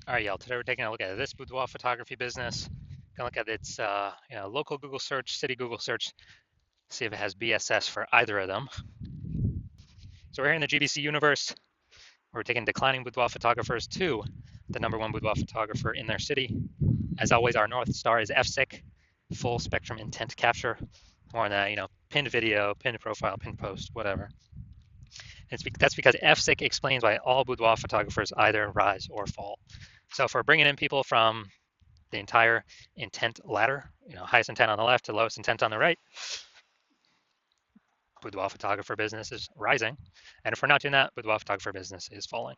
All right, y'all. Today we're taking a look at this boudoir photography business. Gonna look at its local Google search, city Google search, see if it has BSS for either of them. So we're here in the GBC universe. We're taking declining boudoir photographers to the number one boudoir photographer in their city. As always, our North Star is FSIC, full spectrum intent capture. More on that, pinned video, pinned profile, pinned post, whatever. That's because FSIC explains why all boudoir photographers either rise or fall. So if we're bringing in people from the entire intent ladder, highest intent on the left to lowest intent on the right, boudoir photographer business is rising. And if we're not doing that, boudoir photographer business is falling.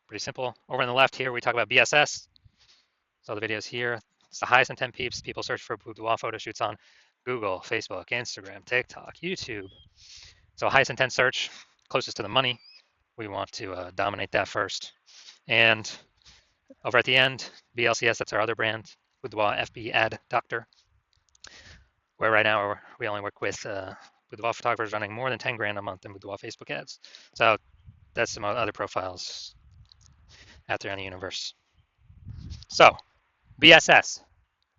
Pretty simple. Over on the left here, we talk about BSS. So the videos here, it's the highest intent peeps. People search for boudoir photo shoots on Google, Facebook, Instagram, TikTok, YouTube. So highest intent search, closest to the money. We want to dominate that first. And over at the end, BLCS, that's our other brand, Boudoir FB Ad Doctor, where right now we only work with boudoir photographers running more than 10 grand a month in boudoir Facebook ads. So that's some other profiles out there in the universe. So BSS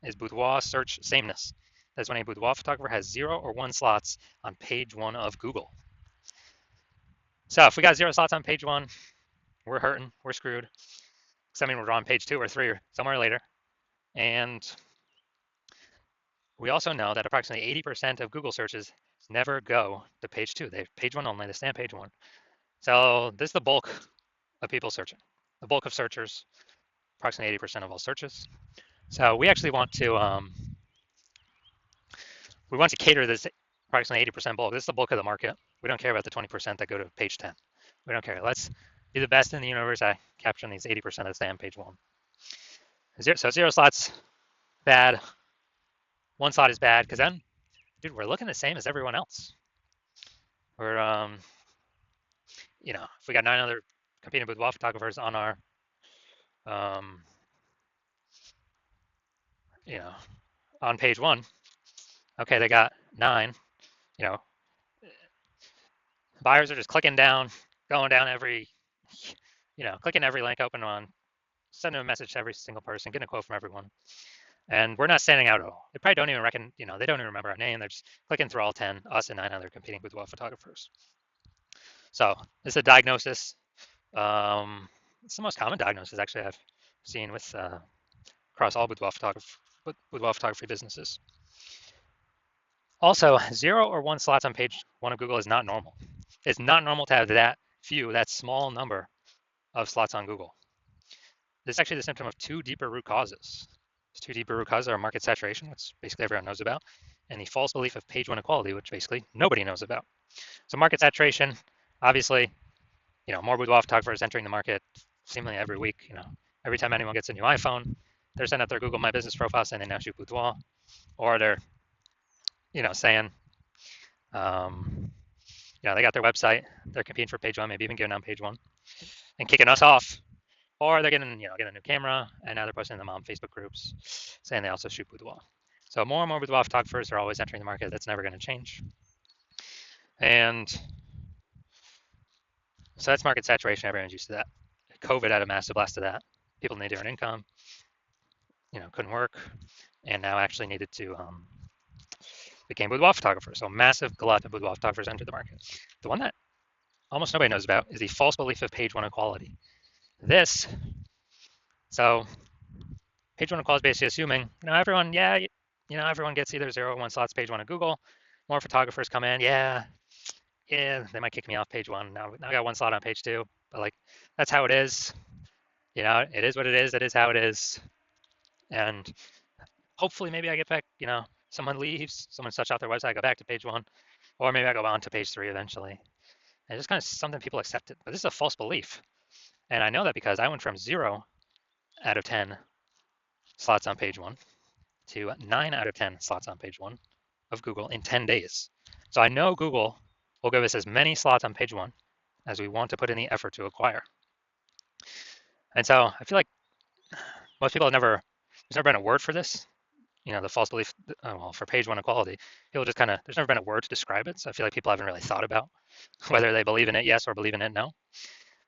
is boudoir search sameness. That's when a boudoir photographer has 0 or 1 slots on page 1 of Google. So if we got 0 slots on page 1, we're hurting, we're screwed. Because I mean, we're on page 2 or 3 or somewhere later. And we also know that approximately 80% of Google searches never go to page 2. They page 1 only, they stay on page 1. So this is the bulk of people searching. The bulk of searchers, approximately 80% of all searches. So we actually want to cater to this approximately 80% bulk. This is the bulk of the market. We don't care about the 20% that go to page 10. We don't care. Let's be the best in the universe at capturing these 80% that stay on page 1. So 0 slots, bad. 1 slot is bad because then, dude, we're looking the same as everyone else. We're, if we got 9 other competing boudoir photographers on our, on page 1, okay, they got 9, buyers are just clicking down, going down every, clicking every link open on, sending a message to every single person, getting a quote from everyone. And we're not standing out at all. They probably don't even reckon, they don't even remember our name. They're just clicking through all 10, us and 9 other competing boudoir photographers. So this is a diagnosis. It's the most common diagnosis actually I've seen with across all boudoir photography businesses. Also, 0 or 1 slots on page 1 of Google is not normal. It's not normal to have that small number of slots on Google. This is actually the symptom of 2 deeper root causes. These 2 deeper root causes are market saturation, which basically everyone knows about, and the false belief of page 1 equality, which basically nobody knows about. So market saturation, obviously, more boudoir photographers entering the market seemingly every week. Every time anyone gets a new iPhone, they're sending out their Google My Business profile saying they now shoot boudoir, or they're, saying, they got their website, they're competing for page 1, maybe even getting on page 1, and kicking us off, or they're getting a new camera, and now they're posting them on Facebook groups saying they also shoot boudoir. So more and more boudoir photographers are always entering the market. That's never going to change. And so that's market saturation. Everyone's used to that. COVID had a massive blast of that. People needed to earn income, couldn't work, and now actually needed to became boudoir photographers. So massive glut of boudoir photographers entered the market. The one that almost nobody knows about is the false belief of page 1 equality. So page 1 equality is basically assuming, everyone gets either 0 or 1 slots page 1 of Google. More photographers come in, they might kick me off page 1. Now I got 1 slot on page 2, but that's how it is. It is what it is. It is how it is. And hopefully maybe I get back, someone leaves, someone shuts off their website, I go back to page 1, or maybe I go on to page 3 eventually. And it's just kind of something people accepted. But this is a false belief. And I know that because I went from 0 out of 10 slots on page 1 to 9 out of 10 slots on page 1 of Google in 10 days. So I know Google will give us as many slots on page 1 as we want to put in the effort to acquire. And so I feel like most people there's never been a word for this, the false belief, for page 1 equality. People just there's never been a word to describe it. So I feel like people haven't really thought about whether they believe in it yes or believe in it no.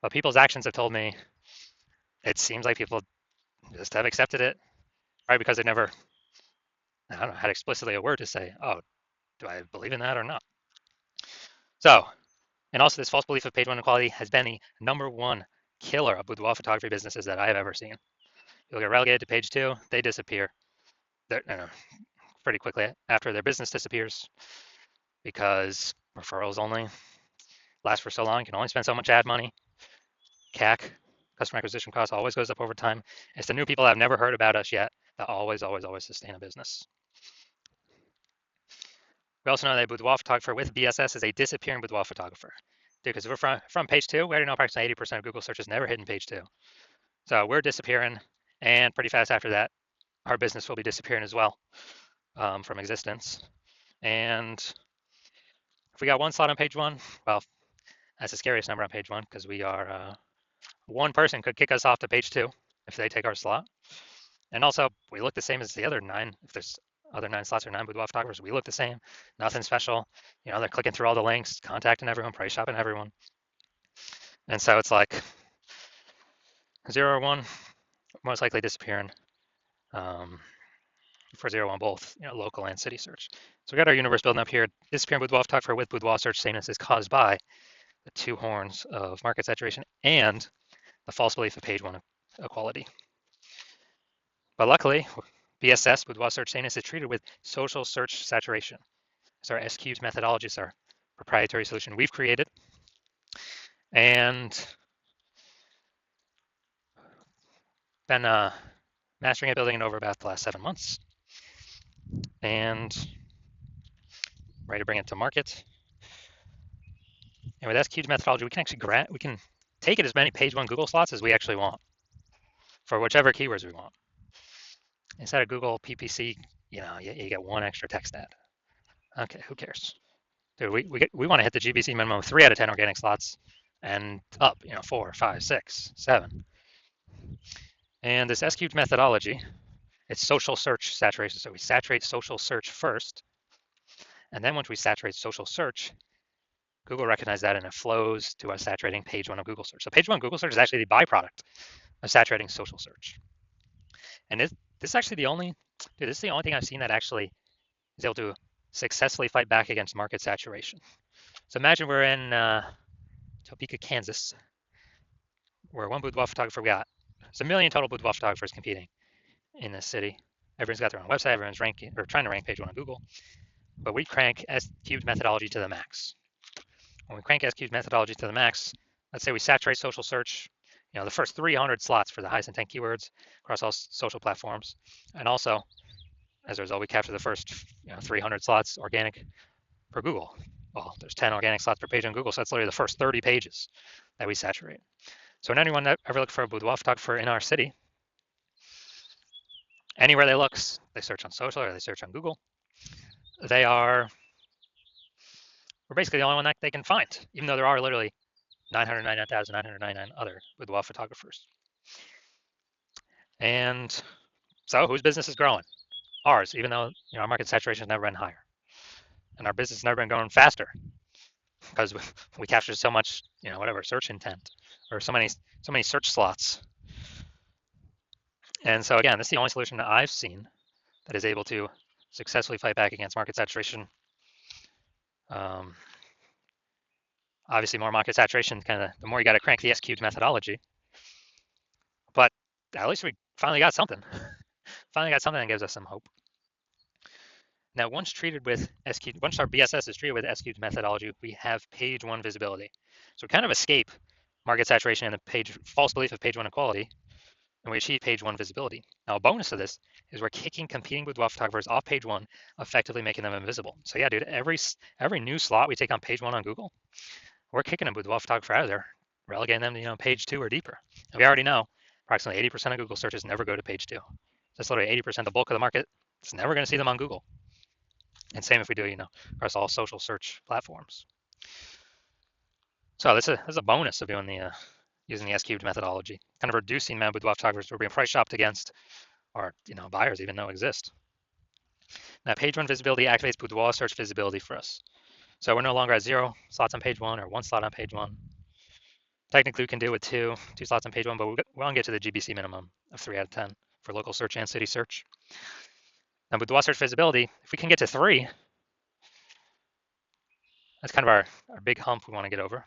But people's actions have told me it seems like people just have accepted it, right? Because they never, I don't know, had explicitly a word to say, oh, do I believe in that or not? So, and also this false belief of page one equality has been the number one killer of boudoir photography businesses that I have ever seen. People get relegated to page two, they disappear. They're, pretty quickly after their business disappears because referrals only last for so long. You can only spend so much ad money. CAC, customer acquisition cost, always goes up over time. It's the new people that have never heard about us yet that always, always, always sustain a business. We also know that a boudoir photographer with BSS is a disappearing boudoir photographer. Dude, because we're from page two, we already know approximately 80% of Google searches never hitting page two. So we're disappearing, and pretty fast after that, our business will be disappearing as well from existence. And if we got one slot on page one, well, that's the scariest number on page one because we are one person could kick us off to page two if they take our slot. And also, we look the same as the other nine. If there's other 9 slots or 9 boudoir photographers, we look the same. Nothing special. They're clicking through all the links, contacting everyone, price shopping everyone. And so it's like 0 or 1, most likely disappearing. For 0 1 both, local and city search. So we got our universe building up here. Disappearing boudoir photographer with boudoir search sameness is caused by the 2 horns of market saturation and the false belief of page one equality. But luckily, BSS, boudoir search sameness, is treated with social search saturation. So our S-cubed methodology is our proprietary solution we've created. And been mastering it, building it over about the last 7 months. And ready to bring it to market. And with S-cubed methodology, we can actually take it as many page one Google slots as we actually want for whichever keywords we want. Instead of Google PPC, you get 1 extra text ad. Okay, who cares? Dude, we want to hit the GBC minimum of 3 out of 10 organic slots and up, 4, 5, 6, 7. And this S-cubed methodology, it's social search saturation. So we saturate social search first. And then once we saturate social search, Google recognizes that and it flows to us saturating page one of Google search. So page one Google search is actually the byproduct of saturating social search. And this is actually this is the only thing I've seen that actually is able to successfully fight back against market saturation. So imagine we're in Topeka, Kansas, where one boudoir photographer we got. There's a million total boudoir photographers competing in this city. Everyone's got their own website. Everyone's ranking or trying to rank page one on Google. But we crank S-cubed methodology to the max. When we crank S-cubed methodology to the max, let's say we saturate social search, the first 300 slots for the highest intent keywords across all social platforms. And also, as a result, we capture the first 300 slots organic per Google. Well, there's 10 organic slots per page on Google, so that's literally the first 30 pages that we saturate. So when anyone ever looks for a boudoir photographer in our city, anywhere they look, they search on social or they search on Google, we're basically the only one that they can find, even though there are literally 999,999 other boudoir photographers. And so whose business is growing? Ours, even though our market saturation has never been higher. And our business has never been growing faster because we capture so much, search intent or so many search slots. And so again, this is the only solution that I've seen that is able to successfully fight back against market saturation. Obviously, more market saturation, the more you got to crank the S-cubed methodology. But at least we finally got something. Finally got something that gives us some hope. Now, once our BSS is treated with S-cubed methodology, we have page one visibility. So we kind of escape market saturation and the false belief of page one equality, and we achieve page one visibility. Now, a bonus of this is we're kicking competing boudoir photographers off page one, effectively making them invisible. So yeah, dude, every new slot we take on page one on Google, we're kicking a boudoir photographer out of there, relegating them to page two or deeper. And we already know approximately 80% of Google searches never go to page two. That's literally 80%, the bulk of the market. It's never going to see them on Google. And same if we do, across all social search platforms. So this is a bonus of doing using the S-cubed methodology, kind of reducing the boudoir photographers we're being price shopped against, or buyers even though exist. Now, page one visibility activates boudoir search visibility for us. So we're no longer at 0 slots on page one or 1 slot on page one. Technically, we can do it with two slots on page one, but we want to get to the GBC minimum of 3 out of 10 for local search and city search. And with Boudoir search visibility, if we can get to 3, that's kind of our big hump we want to get over,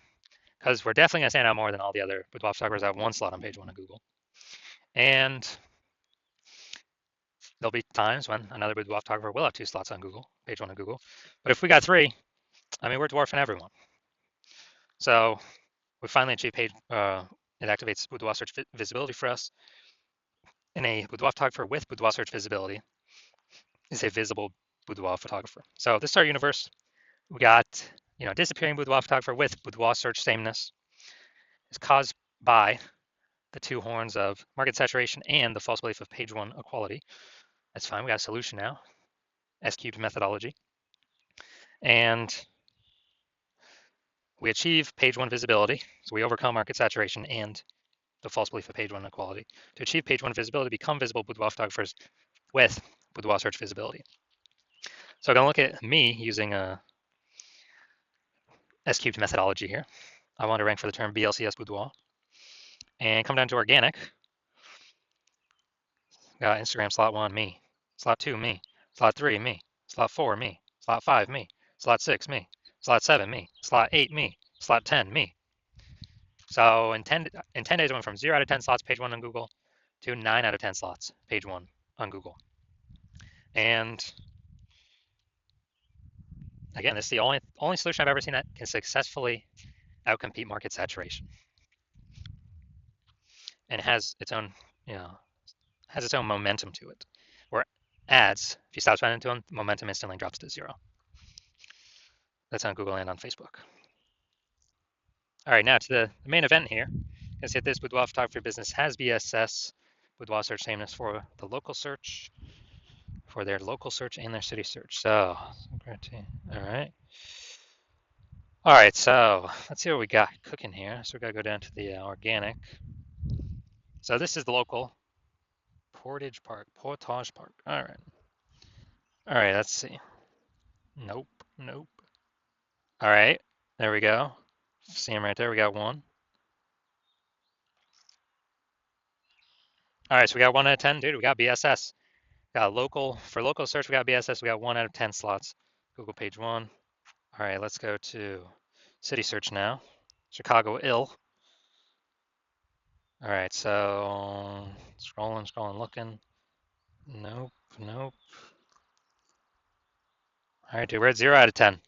because we're definitely going to stand out more than all the other Boudoir photographers that have 1 slot on page 1 of Google. And there'll be times when another Boudoir photographer will have 2 slots on Google, page 1 of Google. But if we got 3, I mean, we're dwarfing everyone. So we finally achieved page, it activates Boudoir search visibility for us. And a Boudoir photographer with Boudoir search visibility is a visible Boudoir photographer. So this is our universe. We got, disappearing Boudoir photographer with Boudoir search sameness is caused by the 2 horns of market saturation and the false belief of page 1 equality. That's fine. We got a solution now. S-cubed methodology. And we achieve page 1 visibility. So we overcome market saturation and the false belief of page 1 equality. To achieve page 1 visibility, become visible Boudoir photographers with Boudoir search visibility. So I'm going to look at me using a S-cubed methodology here. I want to rank for the term BLCS Boudoir. And come down to organic. Got Instagram slot 1, me. Slot 2, me. Slot 3, me. Slot 4, me. Slot 5, me. Slot 6, me. Slot 7, me. Slot 8, me. Slot 10, me. So in 10 days, I went from 0 out of 10 slots, page 1 on Google, to 9 out of 10 slots, page 1 on Google. And again, this is the only solution I've ever seen that can successfully outcompete market saturation. And has its own, has its own momentum to it. Where ads, if you stop spending to them, momentum instantly drops to 0. That's on Google and on Facebook. All right, now to the main event here. Let's hit this. Boudoir photography business has BSS, Boudoir search sameness for the local search, for their local search and their city search. So, all right. All right, so let's see what we got cooking here. So we gotta go down to the organic. So this is the local Portage Park. All right, let's see. Nope. All right, there we go. See him right there. We got 1. All right, so we got 1 out of 10, dude. We got BSS. Got for local search. We got BSS. We got 1 out of 10 slots. Google page 1. All right, let's go to city search now. Chicago ill. All right, so scrolling, looking. Nope. All right, dude, we're at 0 out of 10.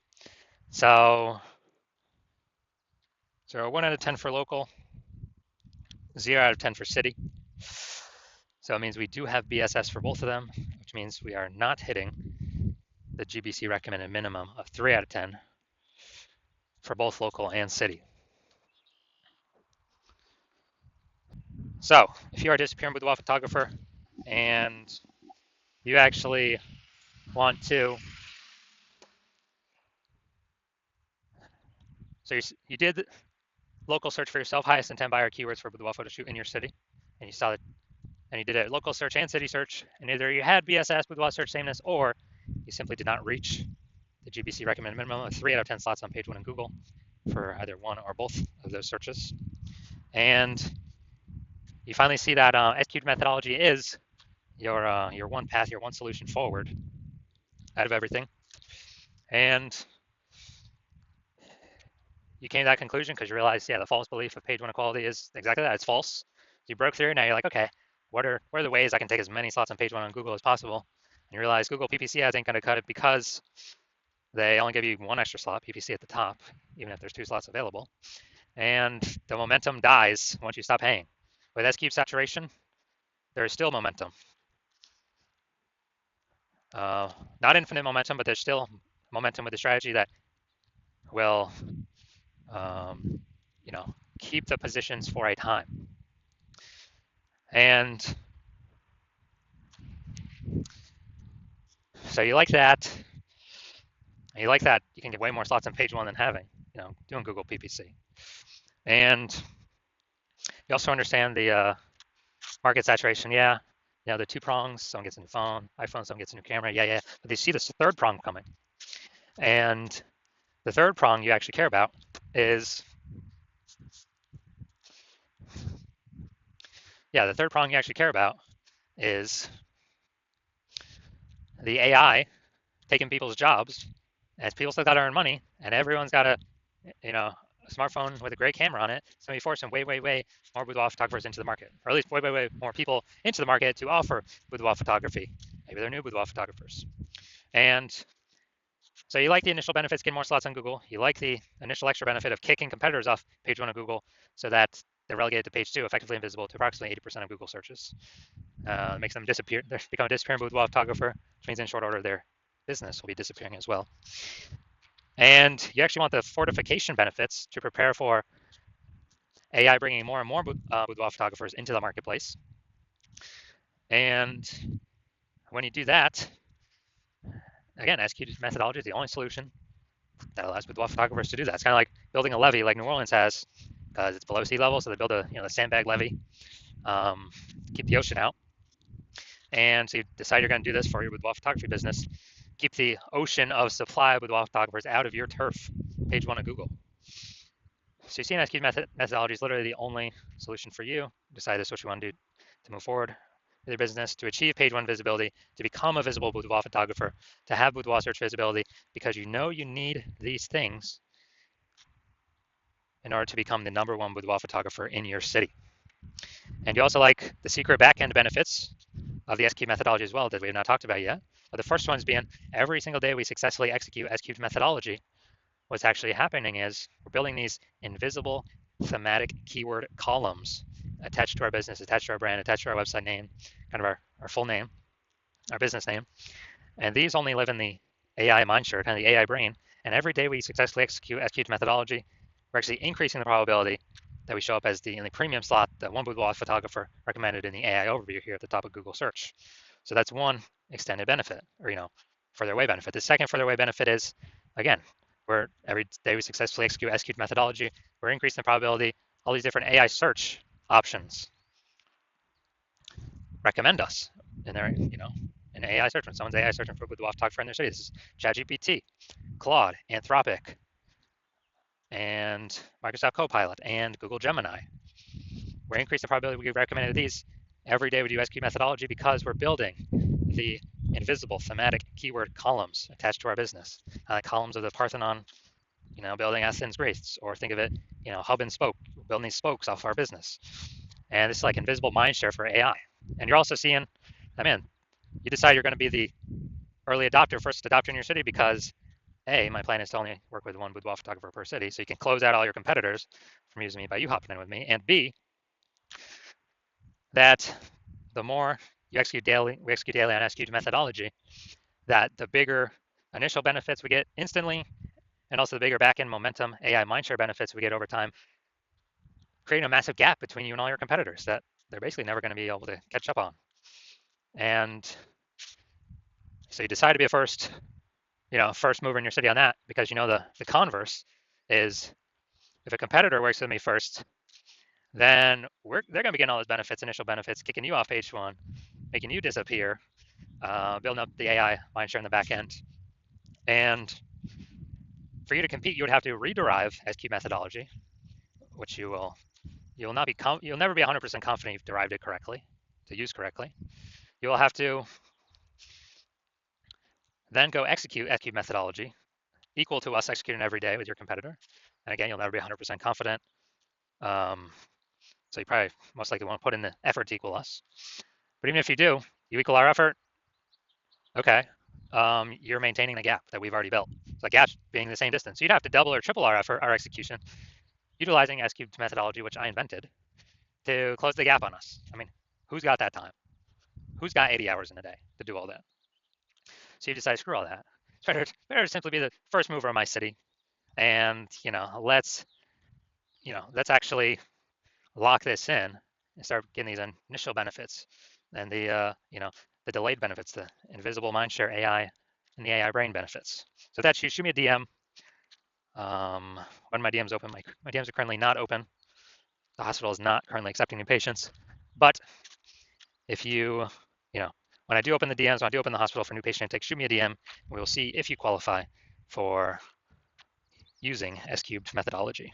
So 1 out of 10 for local, 0 out of 10 for city. So it means we do have BSS for both of them, which means we are not hitting the GBC recommended minimum of 3 out of 10 for both local and city. So if you are a disappearing Boudoir photographer and you actually want to, so you did local search for yourself, highest intent buyer keywords for Boudoir photo shoot in your city, and you saw that, and you did a local search and city search, and either you had BSS, Boudoir search sameness, or you simply did not reach the GBC recommended minimum of 3 out of 10 slots on page 1 in Google for either one or both of those searches. And you finally see that S-cubed methodology is your one path, your one solution forward out of everything. And you came to that conclusion because you realized, the false belief of page 1 equality is exactly that. It's false. You broke through. Now you're like, okay, what are the ways I can take as many slots on page 1 on Google as possible? And you realize Google PPC ads ain't going to cut it because they only give you 1 extra slot, PPC at the top, even if there's 2 slots available. And the momentum dies once you stop paying. With S-cubed saturation, there is still momentum. Not infinite momentum, but there's still momentum with the strategy that will, keep the positions for a time. And so you like that. You like that you can get way more slots on page 1 than having, doing Google PPC. And you also understand the market saturation. Yeah, the 2 prongs, someone gets a new phone, iPhone, someone gets a new camera. Yeah. But they see this 3rd prong coming. And the 3rd prong you actually care about is yeah, the third prong you actually care about is the AI taking people's jobs, as people still got to earn money, and everyone's got a smartphone with a great camera on it. It's going to be forcing way more boudoir photographers into the market, or at least way more people into the market to offer boudoir photography. Maybe they're new boudoir photographers. And so you like the initial benefits, getting more slots on Google. You like the initial extra benefit of kicking competitors off page one of Google so that they're relegated to page two, effectively invisible to approximately 80% of Google searches. Makes them disappear. They become a disappearing boudoir photographer, which means in short order their business will be disappearing as well. And you actually want the fortification benefits to prepare for AI bringing more and more boudoir photographers into the marketplace. And when you do that, again, executed methodology is the only solution that allows boudoir photographers to do that. It's kind of like building a levee like New Orleans has, because it's below sea level, so they build a sandbag levee, keep the ocean out. And so you decide you're going to do this for your boudoir photography business. Keep the ocean of supply of boudoir photographers out of your turf, page one of Google. So you see an executed methodology is literally the only solution for you. Decide this is what you want to do to move forward with your business, to achieve page one visibility, to become a visible boudoir photographer, to have boudoir search visibility, because you know you need these things in order to become the number one boudoir photographer in your city. And you also like the secret backend benefits of the S-cubed methodology as well that we have not talked about yet. But the first one's being every single day we successfully execute S-cubed methodology, what's actually happening is we're building these invisible thematic keyword columns attached to our business, attached to our brand, attached to our website name, kind of our full name, our business name. And these only live in the AI mindshare, kind of the AI brain. And every day we successfully execute S-cubed methodology, we're actually increasing the probability that we show up as in the premium slot, the one boudoir photographer recommended in the AI overview here at the top of Google search. So that's one extended benefit, or further away benefit. The second further away benefit is, again, where every day we successfully execute S-cubed methodology, we're increasing the probability all these different AI search options recommend us in their, in AI search. When someone's AI searching for boudoir photographer in their city, this is ChatGPT, Claude, Anthropic, and Microsoft Copilot, and Google Gemini. We're increasing the probability we get recommended these every day we do S-cubed methodology because we're building the invisible thematic keyword columns attached to our business, columns of the Parthenon, building Athens, Greece, or think of it, hub and spoke, building these spokes off our business. And this is like invisible mindshare for AI. And you're also seeing, you decide you're going to be the early adopter, first adopter in your city because A, my plan is to only work with one boudoir photographer per city, so you can close out all your competitors from using me by you hopping in with me. And B, that the more we execute daily on execute methodology, that the bigger initial benefits we get instantly, and also the bigger backend momentum AI mindshare benefits we get over time, creating a massive gap between you and all your competitors that they're basically never going to be able to catch up on. And so you decide to be a first mover in your city on that, because the converse is if a competitor works with me first, then they're going to be getting all those benefits, initial benefits, kicking you off page one, making you disappear, building up the AI mindshare in the back end. And for you to compete, you would have to rederive S-cubed methodology, which you'll never be 100% confident you've derived it correctly, to use correctly. You will have to then go execute S-cubed methodology equal to us executing every day with your competitor. And again, you'll never be 100% confident. So you probably most likely won't put in the effort to equal us. But even if you do, you equal our effort, okay, you're maintaining the gap that we've already built. So the gap being the same distance. So you'd have to double or triple our effort, our execution, utilizing S-cubed methodology, which I invented, to close the gap on us. Who's got that time? Who's got 80 hours in a day to do all that? So you decide, screw all that. It's better to simply be the first mover in my city, and let's actually lock this in and start getting these initial benefits and the delayed benefits, the invisible mindshare AI and the AI brain benefits. So that's you. Shoot me a DM. When my DM's open, my DMs are currently not open. The hospital is not currently accepting new patients. But if you, when I do open the DMs, when I do open the hospital for new patient intake, shoot me a DM, and we will see if you qualify for using S-cubed methodology.